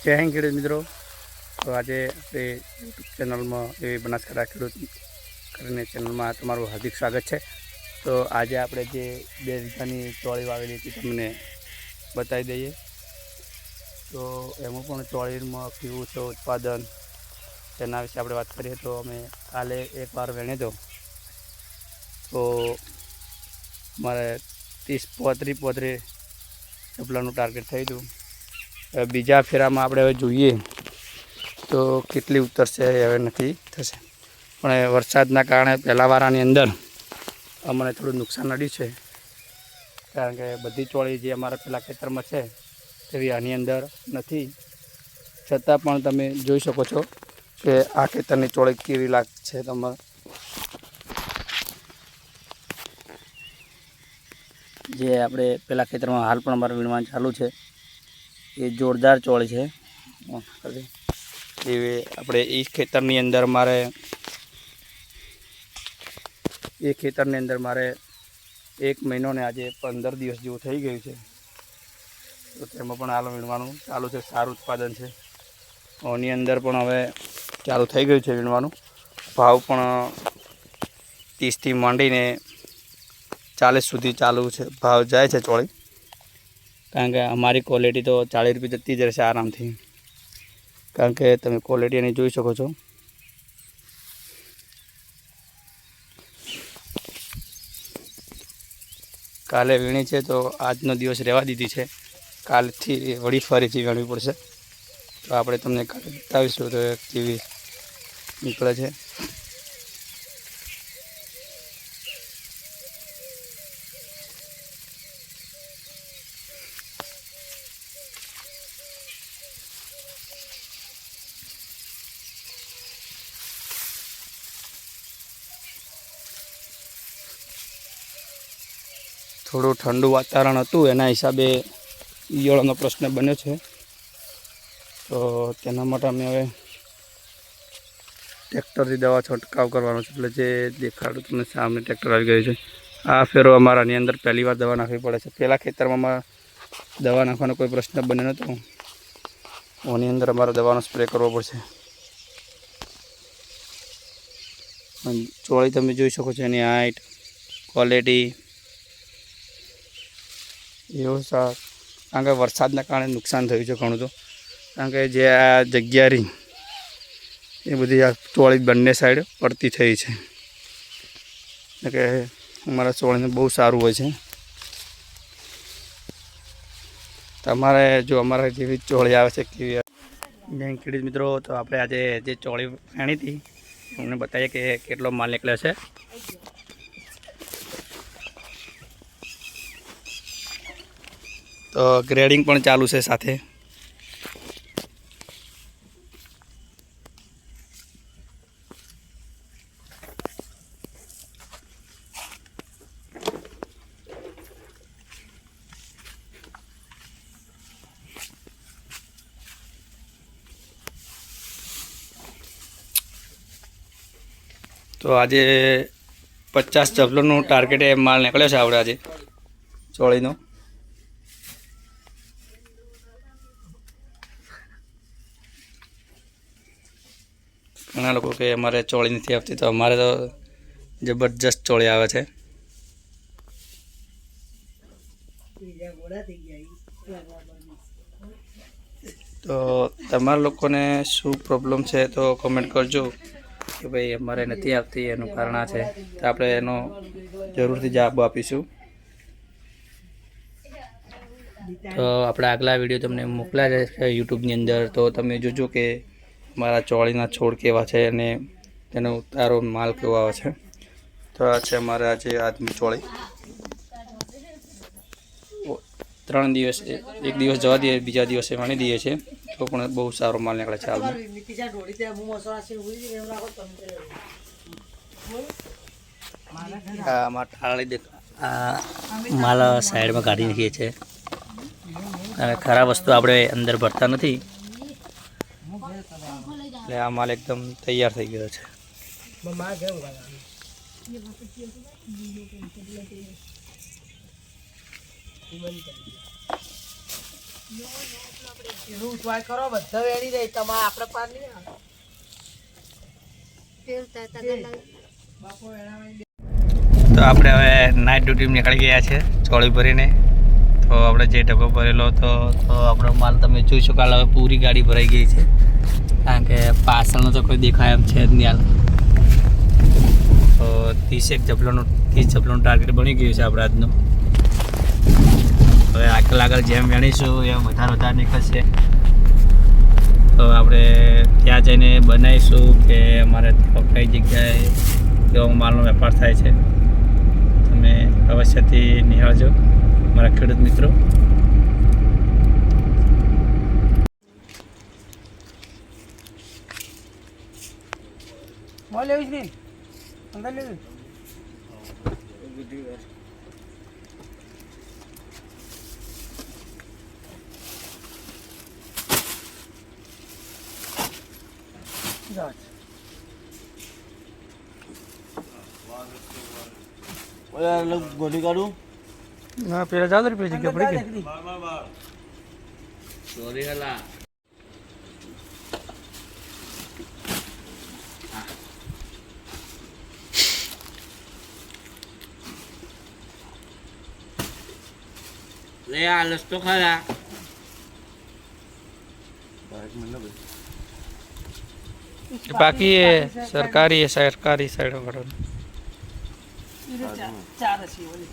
जय हिंद खेडूत मित्रों। तो आज अपने यूट्यूब चैनल में एवी बनासकांठा खेडूत करीने चैनल में तमारुं हार्दिक स्वागत है। तो आज आपणे जे 2 वीघानी ચોળી वावेली हती तमने बतावी दईए। तो एमां पण ચોળીमां केवुं छे उत्पादन तेना विषे आपणे वात करीए। तो अमे काले एक वार वेण्यो तो मारे 30-35 चपलानुं टार्गेट थयुं हतुं। बीजा फेरामां आपणे हवे जोईए तो केटली उतरशे हवे नक्की थशे। पण वरसादना कारणे पहेला वारानी अंदर अमने थोडुं नुकसान नड्युं छे, कारण के बधी ચોળી जे अमारा पेला खेतरमां छे तेवी आनी अंदर नथी। छतां पण तमे जोई शको छो के आ खेतरनी ચોળી केवी लागशे। तमारे जे आपणे पेला खेतरमां हाल पण अमारे वीणवानुं चालू छे ये जोरदार ચોળી है। अपने इस खेतरनी अंदर मारे एक खेतरनी अंदर मारे 1 महीनो ने आज 15 दिवस जेवुं थई गयुं छे। तो तेमां पण हाल वीणवानुं चालू छे, सारुं उत्पादन छे। ओनी अंदर पण हवे चालू थई गयुं छे वीणवानुं। भाव पण 30 थी मांडीने 40 सुधी चालू छे, भाव जाय छे ચોળી। कारण के अमारी क्वॉलिटी तो 40 रुपये जती ज रहेशे आराम थी, कारण के तमे क्वॉलिटी एनी जोई शको छो। काले वीणी छे तो आजनो दिवस रहेवा दीधी छे, कालथी वળી फरीथी वीणवी पड़शे। तो आपणे तमने काले बतावीशुं तो केवी निकळे छे। थोड़ो ठंडू वातावरण हतुं एना हिसाबे ईयळोनो प्रश्न बन्यो छे। तो तेना माटे अमे हवे ट्रेक्टरथी दवा छंटकाव करवानो छे। એટલે જે દેખાડું તમને સામે ટ્રેક્ટર આવી ગયું છે। આ ફેરો અમારાની અંદર પહેલી વાર દવા નાખવી પડે છે। પહેલા ખેતરમાં દવા નાખવાનો કોઈ પ્રશ્ન બન્યો નહોતો, ઓની અંદર અમારે દવાનો સ્પ્રે કરવો પડશે। ચોળી તમે જોઈ શકો છો, એની હાઈટ, ક્વોલિટી एवं कारण के वरसादना कारणे नुकसान थयुं छे घणुं। तो कारण के जे आ जग्या रही ए बधी आ ચોળી बंने साइड पड़ती थई छे, એટલે કે अमारा ચોળीने बहु सारूं होय छे। तमारे जो अमारा जेवी ચોળી आवे छे केवी जय खेडूत मित्रों। तो आपणे आजे जे ચોળી वेणी थी अमने बताईए के केटलो माल निकळ्यो छे। तो ग्रेडिंग पण चालू है साथे। तो आज 50 चपलों टार्गेट माल निकळ्यो छे आपणे आज ચોળીનો। घणा लोग के अमारे ચોળી नहीं आती, तो अमारे तो जबरदस्त ચોળી आवे छे। तो तमारा लोकोने शू प्रॉब्लम है तो कमेंट करजो कि भाई अमारे नहीं आती एनु कारण आ छे, तो आपणे एनो जरूरथी जवाब आपीशुं। तो अपना आगला वीडियो तमने मोकल्या छे यूट्यूबनी अंदर, तो तमे जोजो के मारा ચોળીना છોડ केवा छे अने तेनो उतारो माल केवो आवे छे। तो आ छे अमारे आज आदमी ચોળી। 3 दिवस एक दिवस जवा दीए, बीजा दिवसे वणी दीए छे, तो पण बहु सारो माल निकळे छे हालमां। आमां ठाळी देख आ माल साइड में काढी नाखीए छे, कारण खराब वस्तु आपणे अंदर भरता नहीं। એટલે આ માલ એકદમ તૈયાર થઈ ગયો છે। એનું ઉઠવાય કરો બધા વેડી રહી તમારે આપણે પાર નહીં આવે બાપો વેણાવાળી તો આપણે હવે નાઇટ ડ્યુટી નીકળી ગયા છે ચોળી ભરીને. તો આપણે જે ડબ્બો ભરેલો હતો તો આપણો માલ તમે જોઈ શકો. હાલ હવે પૂરી ગાડી ભરાઈ ગઈ છે કારણ કે પાછળનો તો કોઈ દેખાય એમ છે જ નહીં હાલ. તો 30 જબલોનું ટાર્ગેટ બની ગયું છે આપણે આજનું. હવે આગળ જેમ વેણીશું એમ વધારે નીકળશે. તો આપણે ત્યાં જઈને બનાવીશું કે અમારે કઈ જગ્યાએ કેવો માલનો વેપાર થાય છે. તમે અવશ્યથી નિહાળજો મારા ખેડૂત મિત્રો. મોલ લેવી જ નહીં અંદર લેવી ગોલી કાઢું ના પેલા જાવ તો પેલી જગ્યા પડી ગઈ. સોરી હલા લે આ લસ્તો ખરા બાકી એ સરકારી સાઈડ વાળો ચાર હશે ઓલી